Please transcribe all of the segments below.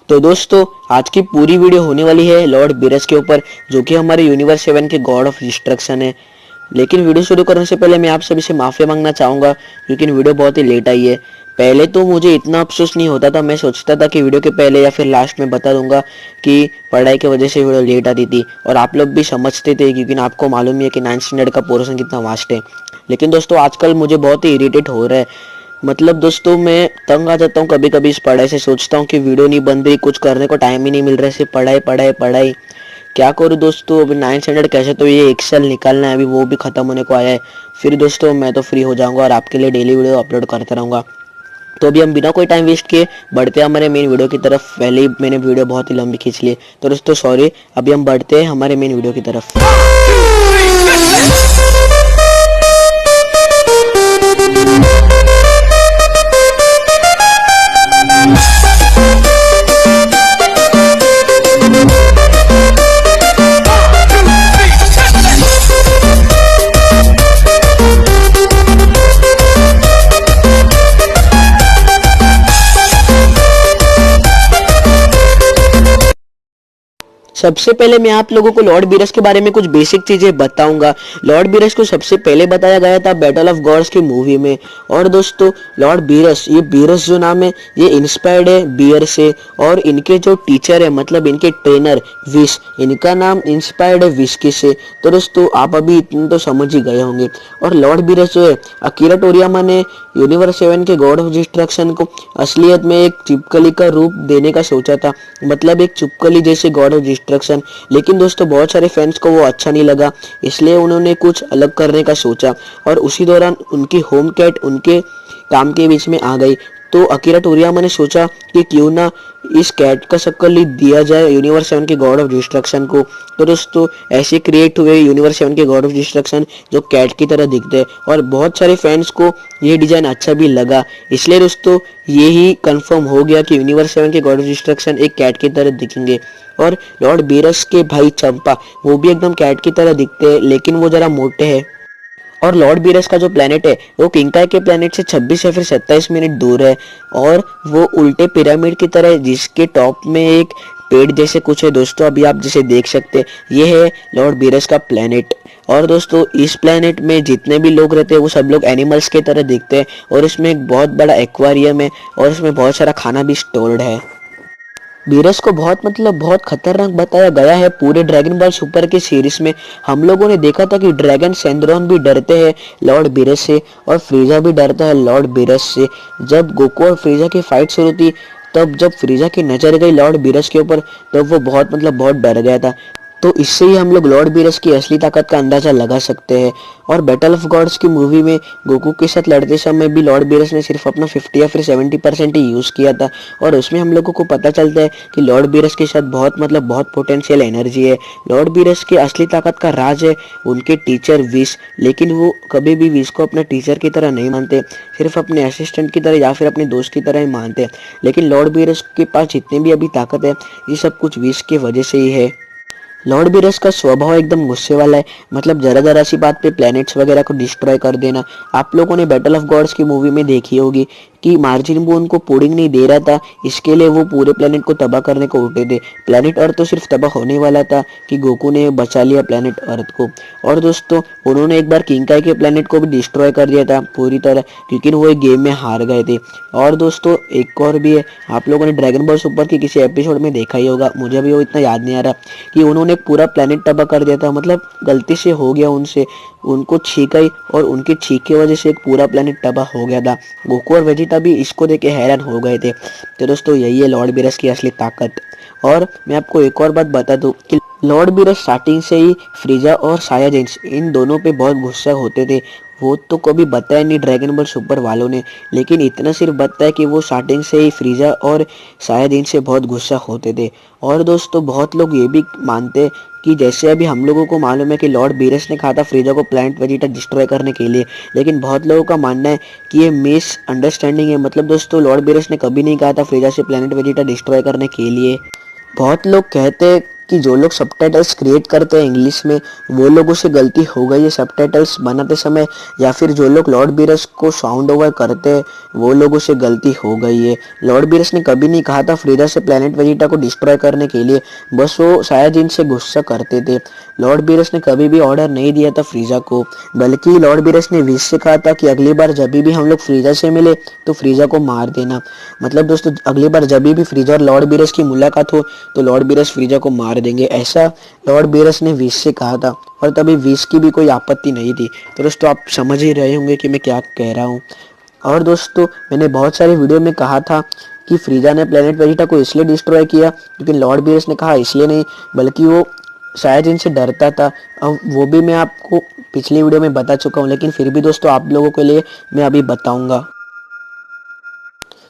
तो दोस्तों आज की पूरी वीडियो होने वाली है लॉर्ड बीरस के ऊपर, जो कि हमारे यूनिवर्स 7 के गॉड ऑफ डिस्ट्रक्शन है। लेकिन वीडियो शुरू करने से पहले मैं आप सभी से माफ़ी मांगना चाहूँगा, क्योंकि वीडियो बहुत ही लेट आई है। पहले तो मुझे इतना अफसोस नहीं होता था, मैं सोचता था कि वीडियो के पहले या फिर लास्ट में बता दूंगा कि पढ़ाई की वजह से वीडियो लेट आती थी, और आप लोग भी समझते थे, क्योंकि आपको मालूम ही है कि 9th स्टैंडर्ड का पोर्शन कितना वास्ट है। लेकिन दोस्तों आजकल मुझे बहुत ही इरिटेट हो रहा है। मतलब दोस्तों मैं तंग आ जाता हूँ कभी कभी इस पढ़ाई से। सोचता हूँ कि वीडियो नहीं बन रही, कुछ करने को टाइम ही नहीं मिल रहा है, सिर्फ पढ़ाई पढ़ाई पढ़ाई। क्या करूँ दोस्तों, अभी 9th स्टैंडर्ड कैसे तो ये एक्सेल निकालना है, अभी वो भी ख़त्म होने को आया है। फिर दोस्तों मैं तो फ्री हो जाऊँगा और आपके लिए डेली वीडियो अपलोड करता रहूँगा। तो अभी हम बिना कोई टाइम वेस्ट किए बढ़ते हैं हमारे मेन वीडियो की तरफ। पहले ही मैंने वीडियो बहुत ही लंबी खींच ली, तो दोस्तों सॉरी। अभी हम बढ़ते हैं हमारे मेन वीडियो की तरफ। सबसे पहले मैं आप लोगों को लॉर्ड बीरस के बारे में कुछ बेसिक चीजें बताऊंगा। लॉर्ड बीरस को सबसे पहले बताया गया था बैटल ऑफ गॉड्स की मूवी में। और दोस्तों लॉर्ड बीरस, ये बीरस जो नाम है ये इंस्पायर्ड है बियर से, और इनके जो टीचर है मतलब इनके ट्रेनर विश, इनका नाम इंस्पायर्ड है विस्की से। तो दोस्तों आप अभी इतने तो समझ ही गए होंगे। और लॉर्ड बीरस जो है, अकीरा टोरियामा ने यूनिवर्स 7 के गॉड ऑफ डिस्ट्रक्शन को असलियत में एक चिपकली का रूप देने का सोचा था, मतलब एक चिपकली जैसे गॉड ऑफ डिस्ट्रक्शन। लेकिन दोस्तों बहुत सारे फैंस को वो अच्छा नहीं लगा, इसलिए उन्होंने कुछ अलग करने का सोचा, और उसी दौरान उनकी होम कैट उनके काम के बीच में आ गई। तो अकीरा टोरियामा ने सोचा कि क्यों ना इस कैट का शक्ल ही दिया जाए यूनिवर्स 7 के गॉड ऑफ डिस्ट्रक्शन को। तो दोस्तों ऐसे क्रिएट हुए यूनिवर्स 7 के गॉड ऑफ डिस्ट्रक्शन, जो कैट की तरह दिखते हैं, और बहुत सारे फैंस को ये डिजाइन अच्छा भी लगा। इसलिए दोस्तों ये ही कंफर्म हो गया कि यूनिवर्स 7 के गॉड ऑफ डिस्ट्रक्शन एक कैट की तरह दिखेंगे। और लॉर्ड बीरस के भाई चंपा, वो भी एकदम कैट की तरह दिखते हैं, लेकिन वो जरा मोटे हैं। और लॉर्ड बीरस का जो प्लेनेट है वो किंकाई के प्लेनेट से 26 या फिर 27 मिनट दूर है, और वो उल्टे पिरामिड की तरह है, जिसके टॉप में एक पेड़ जैसे कुछ है। दोस्तों अभी आप जिसे देख सकते हैं ये है लॉर्ड बीरस का प्लेनेट। और दोस्तों इस प्लेनेट में जितने भी लोग रहते हैं वो सब लोग एनिमल्स की तरह दिखते हैं, और इसमें एक बहुत बड़ा एक्वेरियम है, और इसमें बहुत सारा खाना भी स्टोर्ड है। बीरस को बहुत खतरनाक बताया गया है। पूरे ड्रैगन बॉल सुपर की सीरीज में हम लोगों ने देखा था कि ड्रैगन सेंद्रॉन भी डरते हैं लॉर्ड बीरस से, और फ्रीजा भी डरता है लॉर्ड बीरस से। जब गोकू और फ्रीजा की फाइट शुरू थी, तब जब फ्रीजा की नजर गई लॉर्ड बीरस के ऊपर, तब वो बहुत डर गया था। तो इससे ही हम लोग लॉर्ड बीरस की असली ताकत का अंदाजा लगा सकते हैं। और बैटल ऑफ गॉड्स की मूवी में गोकू के साथ लड़ते समय भी लॉर्ड बीरस ने सिर्फ अपना 50 या फिर 70% ही यूज किया था, और उसमें हम लोगों को पता चलता है कि लॉर्ड बीरस के साथ बहुत पोटेंशियल एनर्जी है। लॉर्ड बीरस की असली ताकत का राज है उनके टीचर विश, लेकिन वो कभी भी विश को अपना टीचर की तरह नहीं मानते, सिर्फ अपने असिस्टेंट की तरह या फिर अपने दोस्त की तरह ही मानते। लेकिन लॉर्ड बीरस के पास जितनी भी अभी ताकत है, ये सब कुछ विश की वजह से ही है। लॉर्ड बीरस का स्वभाव एकदम गुस्से वाला है, मतलब जरा सी बात पे प्लैनेट्स वगैरह को डिस्ट्रॉय कर देना। आप लोगों ने बैटल ऑफ गॉड्स की मूवी में देखी होगी कि मार्जिन बू उनको पुडिंग नहीं दे रहा था, इसके लिए वो पूरे प्लेनेट को तबाह करने को उठे थे। प्लेनेट अर्थ तो सिर्फ तबाह होने वाला था कि गोकू ने बचा लिया प्लेनेट अर्थ को। और दोस्तों उन्होंने एक बार किंकाई के प्लेनेट को भी डिस्ट्रॉय कर दिया था पूरी तरह, क्योंकि वो एक गेम में हार गए थे। और दोस्तों एक और भी है, आप लोगों ने ड्रैगन बॉल सुपर की किसी एपिसोड में देखा ही होगा, मुझे भी वो इतना याद नहीं आ रहा, कि उन्होंने पूरा प्लेनेट तबाह कर दिया था। मतलब गलती से हो गया उनसे, उनको छींक आई और उनकी छींक की वजह से एक पूरा प्लेनेट तबाह हो गया था। गोकू और वेजिटा भी इसको देख के हैरान हो गए थे। तो दोस्तों यही है लॉर्ड बीरस की असली ताकत। और मैं आपको एक और बात बता दूं कि लॉर्ड बीरस स्टार्टिंग से ही फ्रीजा और सायाजेंस इन दोनों पे बहुत गुस्सा होते थे। वो तो कभी बताया नहीं ड्रैगन बॉल सुपर वालों ने, लेकिन इतना सिर्फ बताया कि वो स्टार्टिंग से ही फ्रीजा और सायाजीन से बहुत गुस्सा होते थे। और दोस्तों बहुत लोग ये भी मानते कि जैसे अभी हम लोगों को मालूम है कि लॉर्ड बीरस ने कहा था फ्रीजा को प्लैनेट वेजिटा डिस्ट्रॉय करने के लिए, लेकिन बहुत लोगों का मानना है कि ये मिस अंडरस्टैंडिंग है। मतलब दोस्तों लॉर्ड बीरस ने कभी नहीं कहा था फ्रीजा से प्लैनेट वेजिटा डिस्ट्रॉय करने के लिए। बहुत लोग कहते कि जो लोग सबटाइटल्स क्रिएट करते हैं इंग्लिश में वो लोगों से गलती हो गई है सबटाइटल्स बनाते समय, या फिर जो लोग लॉर्ड बीरस को साउंड ओवर करते हैं वो लोगों से गलती हो गई है। लॉर्ड बीरस ने कभी नहीं कहा था फ्रीजा से प्लेनेट वेजिटा को डिस्ट्रॉय करने के लिए, बस वो सायाजिन से गुस्सा करते थे। लॉर्ड बीरस ने कभी भी ऑर्डर नहीं दिया था फ्रीजा को, बल्कि लॉर्ड बीरस ने विश से कहा था कि अगली बार जब भी हम लोग फ्रीजा से मिले तो फ्रीजा को मार देना। मतलब दोस्तों अगली बार जब भी फ्रीजा और लॉर्ड बीरस की मुलाकात हो तो लॉर्ड बीरस फ्रीजा को मार देंगे, ऐसा लॉर्ड बीरस ने विश से कहा था। और तभी विश की भी कोई आपत्ति नहीं थी। तो दोस्तों आप समझ ही रहे होंगे कि मैं क्या कह रहा हूँ। और दोस्तों मैंने बहुत सारे वीडियो में कहा था कि फ्रीजा ने प्लेनेट वेजिटा को इसलिए डिस्ट्रॉय किया क्योंकि लॉर्ड बीरस ने कहा इसलिए नहीं, बल्कि वो शायद इनसे डरता था। अब वो भी मैं आपको पिछली वीडियो में बता चुका हूँ, लेकिन फिर भी दोस्तों आप लोगों के लिए मैं अभी बताऊंगा।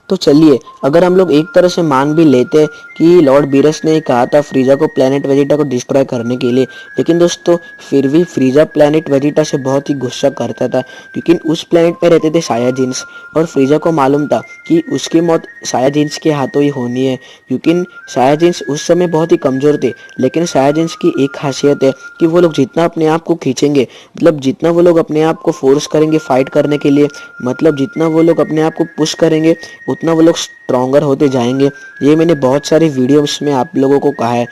तो चलिए अगर हम लोग एक तरह से मान भी लेते कि लॉर्ड बीरस ने कहा था फ्रीजा को प्लेनेट वेजिटा को डिस्ट्रॉय करने के लिए, लेकिन दोस्तों फिर भी फ्रीजा प्लेनेट वेजिटा से बहुत ही गुस्सा करता था क्योंकि उस प्लेनेट पे रहते थे सायाजिन्स और फ्रीजा को मालूम था कि उसकी मौत सायाजिन्स के हाथों ही होनी है, क्योंकि सायाजिन्स उस समय बहुत ही कमज़ोर थे। लेकिन सायाजिन्स की एक खासियत है कि वो लोग जितना अपने आप को खींचेंगे, मतलब जितना वो लोग अपने आप को फोर्स करेंगे फाइट करने के लिए, मतलब जितना वो लोग अपने आप को पुश करेंगे उतना वो लोग स्ट्रॉन्गर होते जाएंगे। ये मैंने बहुत सारी वीडियोस में आप लोगों को कहा है,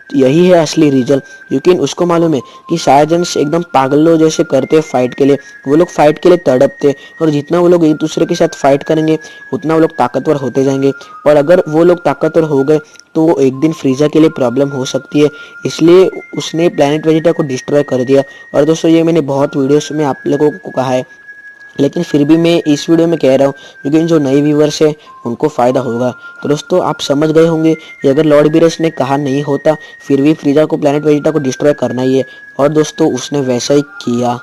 यही है असली रीजन। क्योंकि उसको मालूम है कि सायाजिन्स एकदम पागलों जैसे करते हैं फाइट के लिए, वो लोग फाइट के लिए तड़पते और जितना वो लोग एक दूसरे के साथ फाइट करेंगे उतना वो लोग ताकतवर होते जाएंगे। और अगर वो लोग ताकतवर हो गए तो वो एक दिन फ्रीजा के लिए प्रॉब्लम हो सकती है, इसलिए उसने प्लेनेट वेजिटा को डिस्ट्रॉय कर दिया। और दोस्तों ये मैंने बहुत वीडियोस में आप लोगों को कहा है, लेकिन फिर भी मैं इस वीडियो में कह रहा हूँ क्योंकि जो नए व्यूवर्स है उनको फ़ायदा होगा। तो दोस्तों आप समझ गए होंगे कि अगर लॉर्ड बीरस ने कहा नहीं होता फिर भी फ्रीजा को प्लेनेट वेजिटा को डिस्ट्रॉय करना ही है, और दोस्तों उसने वैसा ही किया।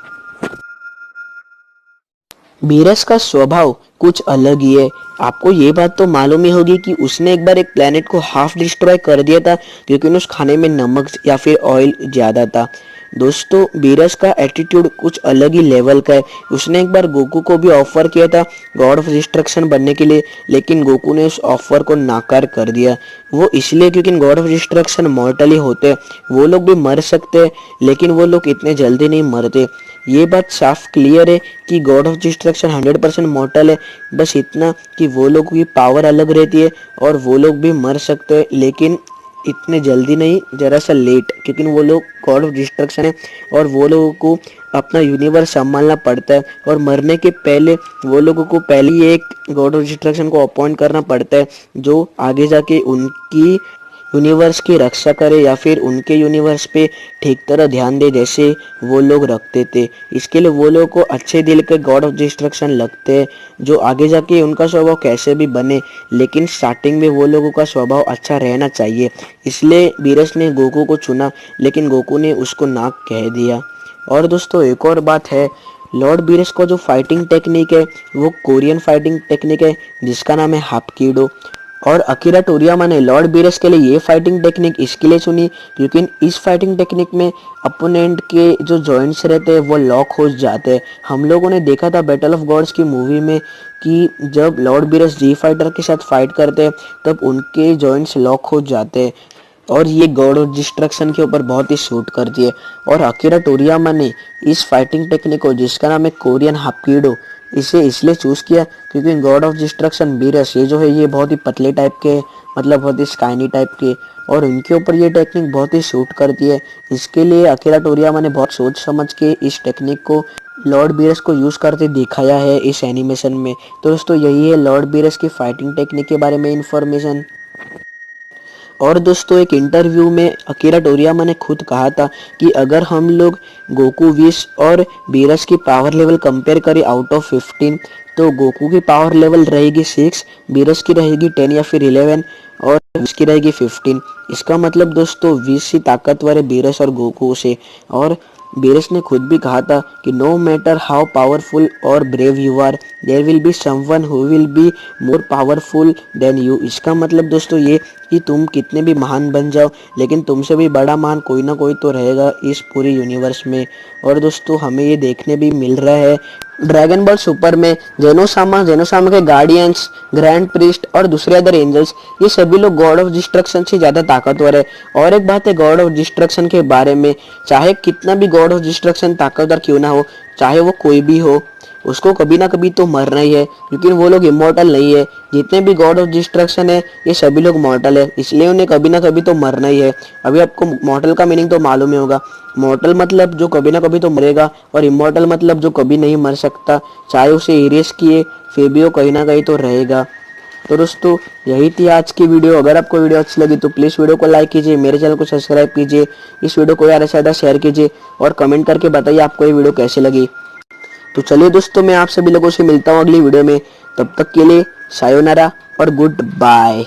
बीरस का स्वभाव कुछ अलग ही है। आपको ये बात तो मालूम ही होगी कि उसने एक बार एक प्लेनेट को हाफ डिस्ट्रॉय कर दिया था क्योंकि उस खाने में नमक या फिर ऑयल ज़्यादा था। दोस्तों बीरस का एटीट्यूड कुछ अलग ही लेवल का है। उसने एक बार गोकू को भी ऑफर किया था गॉड ऑफ डिस्ट्रक्शन बनने के लिए, लेकिन गोकू ने उस ऑफर को नाकार कर दिया। वो इसलिए क्योंकि गॉड ऑफ डिस्ट्रक्शन मॉर्टली होते हैं, वो लोग भी मर सकते हैं लेकिन वो लोग इतने जल्दी नहीं मरते। ये बात साफ क्लियर है कि गॉड ऑफ डिस्ट्रक्शन 100% मॉर्टल है, बस इतना कि वो लोगों की पावर अलग रहती है और वो लोग भी मर सकते हैं लेकिन इतने जल्दी नहीं, जरा सा लेट, क्योंकि वो लोग गॉड ऑफ डिस्ट्रक्शन है और वो लोगों को अपना यूनिवर्स संभालना पड़ता है और मरने के पहले वो लोगों को पहले ही एक गॉड ऑफ डिस्ट्रक्शन को अपॉइंट करना पड़ता है जो आगे जाके उनकी यूनिवर्स की रक्षा करे या फिर उनके यूनिवर्स पे ठीक तरह ध्यान दे जैसे वो लोग रखते थे। इसके लिए वो लोगों को अच्छे दिल के गॉड ऑफ डिस्ट्रक्शन लगते हैं जो आगे जाके उनका स्वभाव कैसे भी बने, लेकिन स्टार्टिंग में वो लोगों का स्वभाव अच्छा रहना चाहिए। इसलिए बीरस ने गोकू को चुना लेकिन गोकू ने उसको ना कह दिया। और दोस्तों एक और बात है, लॉर्ड बीरस का जो फाइटिंग टेक्निक है वो कोरियन फाइटिंग टेक्निक है जिसका नाम है हाप्किडो। और अकीरा टोरियामा ने लॉर्ड बीरस के लिए ये फाइटिंग टेक्निक इसके लिए चुनी क्योंकि इस फाइटिंग टेक्निक में अपोनेंट के जो जॉइंट्स रहते हैं वो लॉक हो जाते हैं। हम लोगों ने देखा था बैटल ऑफ गॉड्स की मूवी में कि जब लॉर्ड बीरस जी फाइटर के साथ फाइट करते हैं तब उनके जॉइंट्स लॉक हो जाते हैं और ये गॉड ऑफ डिस्ट्रक्शन के ऊपर बहुत ही शूट करती है। और अकीरा टोरियामा ने इस फाइटिंग टेक्निक को जिसका नाम है कोरियन हाप्किडो इसे इसलिए चूज़ किया क्योंकि गॉड ऑफ डिस्ट्रक्शन बीरस ये जो है ये बहुत ही पतले टाइप के, मतलब बहुत ही स्काइनी टाइप के, और इनके ऊपर ये टेक्निक बहुत ही शूट करती है। इसके लिए अकीरा टोरियामा ने बहुत सोच समझ के इस टेक्निक को लॉर्ड बीरस को यूज़ करते दिखाया है इस एनिमेशन में। तो दोस्तों यही है लॉर्ड बीरस की फाइटिंग टेक्निक के बारे में इंफॉर्मेशन। और दोस्तों एक इंटरव्यू में अकीरा टोरियामा ने खुद कहा था कि अगर हम लोग गोकू विश और बीरस की पावर लेवल कंपेयर करें आउट ऑफ 15 तो गोकू की पावर लेवल रहेगी 6, बीरस की रहेगी 10 या फिर 11 और विश की रहेगी 15। इसका मतलब दोस्तों विश ही ताकतवर है बीरस और गोकू से। और बीरस ने खुद भी कहा था कि नो मैटर हाउ पावरफुल और brave you are there will be someone who will be more powerful than you. इसका मतलब दोस्तों ये कि तुम कितने भी महान बन जाओ लेकिन तुमसे भी बड़ा महान कोई ना कोई तो रहेगा इस पूरी यूनिवर्स में। और दोस्तों हमें ये देखने भी मिल रहा है ड्रैगन बॉल सुपर में जेनोसामा के गार्डियंस, ग्रैंड प्रीस्ट और दूसरे अदर एंजल्स, ये सभी लोग गॉड ऑफ डिस्ट्रक्शन से ज्यादा ताकतवर है। और एक बात है गॉड ऑफ डिस्ट्रक्शन के बारे में, चाहे कितना भी गॉड ऑफ डिस्ट्रक्शन ताकतवर क्यों ना हो, चाहे वो कोई भी हो, उसको कभी ना कभी तो मरना ही है, लेकिन वो लोग इमॉर्टल नहीं है। जितने भी गॉड ऑफ डिस्ट्रक्शन है ये सभी लोग मॉर्टल है, इसलिए उन्हें कभी ना कभी तो मरना ही है। अभी आपको मॉर्टल का मीनिंग तो मालूम ही होगा। मॉर्टल मतलब जो कभी ना कभी तो मरेगा, और इमॉर्टल मतलब जो कभी नहीं मर सकता, चाहे उसे इरेज किए फिर भी वो कहीं ना कहीं तो रहेगा। तो दोस्तों यही थी आज की वीडियो। अगर आपको वीडियो अच्छी लगी तो प्लीज़ वीडियो को लाइक कीजिए, मेरे चैनल को सब्सक्राइब कीजिए, इस वीडियो को ज़्यादा से ज़्यादा शेयर कीजिए और कमेंट करके बताइए आपको ये वीडियो कैसी लगी। तो चलिए दोस्तों, मैं आप सभी लोगों से मिलता हूँ अगली वीडियो में। तब तक के लिए सायोनारा और गुड बाय।